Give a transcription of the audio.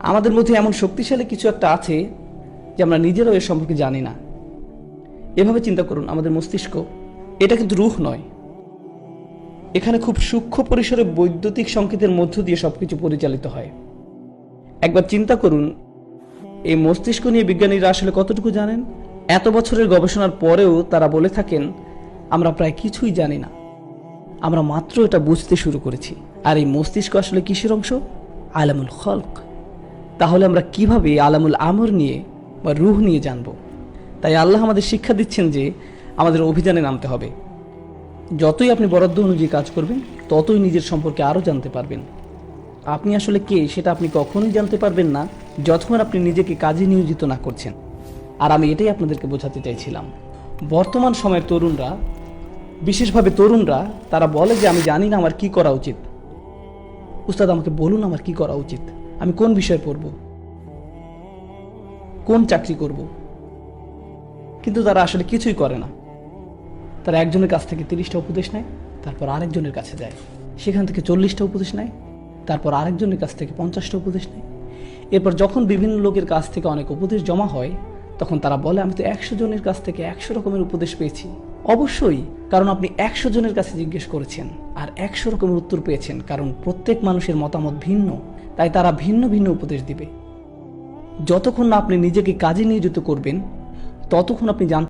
আমাদের মধ্যে এমন শক্তিশালী কিছু একটা আছে যে আমরা নিজেরাও এর সম্পর্কে জানি না। এভাবে চিন্তা করুন, আমাদের মস্তিষ্ক এটা কিন্তু রূহ নয়। এখানে খুব সূক্ষ্ম পরিসরে বৈদ্যুতিক সংকেতের মধ্য দিয়ে সবকিছু পরিচালিত হয়। একবার চিন্তা করুন, এই মস্তিষ্ক নিয়ে বিজ্ঞানীরা আসলে কতটুকু জানেন। এত বছরের গবেষণার পরেও তারা বলে থাকেন আমরা প্রায় কিছুই জানি না, আমরা মাত্র এটা বুঝতে শুরু করেছি। আর এই মস্তিষ্ক আসলে কিসের অংশ? আলামুল খলক। তাহলে আমরা কিভাবে আলামুল আমর নিয়ে বা রূহ নিয়ে জানব? তাই আল্লাহ আমাদের শিক্ষা দিচ্ছেন যে আমাদের অভিযানে নামতে হবে। যতই আপনি বরাদ্দ অনুযায়ী কাজ করবেন, ততই নিজের সম্পর্কে আরও জানতে পারবেন। আপনি আসলে কে সেটা আপনি কখনোই জানতে পারবেন না যতক্ষণ আপনি নিজেকে কাজে নিয়োজিত না করছেন। আর আমি এটাই আপনাদেরকে বোঝাতে চাইছিলাম। বর্তমান সময়ের তরুণরা, বিশেষভাবে তরুণরা, তারা বলে যে আমি জানি না আমার কি করা উচিত। উস্তাদ আমাকে বলুন আমার কি করা উচিত, আমি কোন বিষয়ে পড়ব, কোন চাকরি করব। কিন্তু তারা আসলে কিছুই করে না। তারা একজনের কাছ থেকে 30টা উপদেশ নেয়, তারপর আরেকজনের কাছে যায়, সেখান থেকে 40টা উপদেশ নেয়, তারপর আরেকজনের কাছ থেকে 50টা উপদেশ নেয়। এরপর যখন বিভিন্ন লোকের কাছ থেকে অনেক উপদেশ জমা হয়, তখন তারা বলে আমি তো 100 জনের কাছ থেকে 100 রকমের উপদেশ পেয়েছি। অবশ্যই, কারণ আপনি 100 জনের কাছে জিজ্ঞেস করেছেন আর 100 রকমের উত্তর পেয়েছেন, কারণ প্রত্যেক মানুষের মতামত ভিন্ন, তাই তারা ভিন্ন ভিন্ন উপদেশ দিবে। যতক্ষণ না আপনি নিজেকে কাজে নিয়োজিত করবেন, ততক্ষণ আপনি জানতে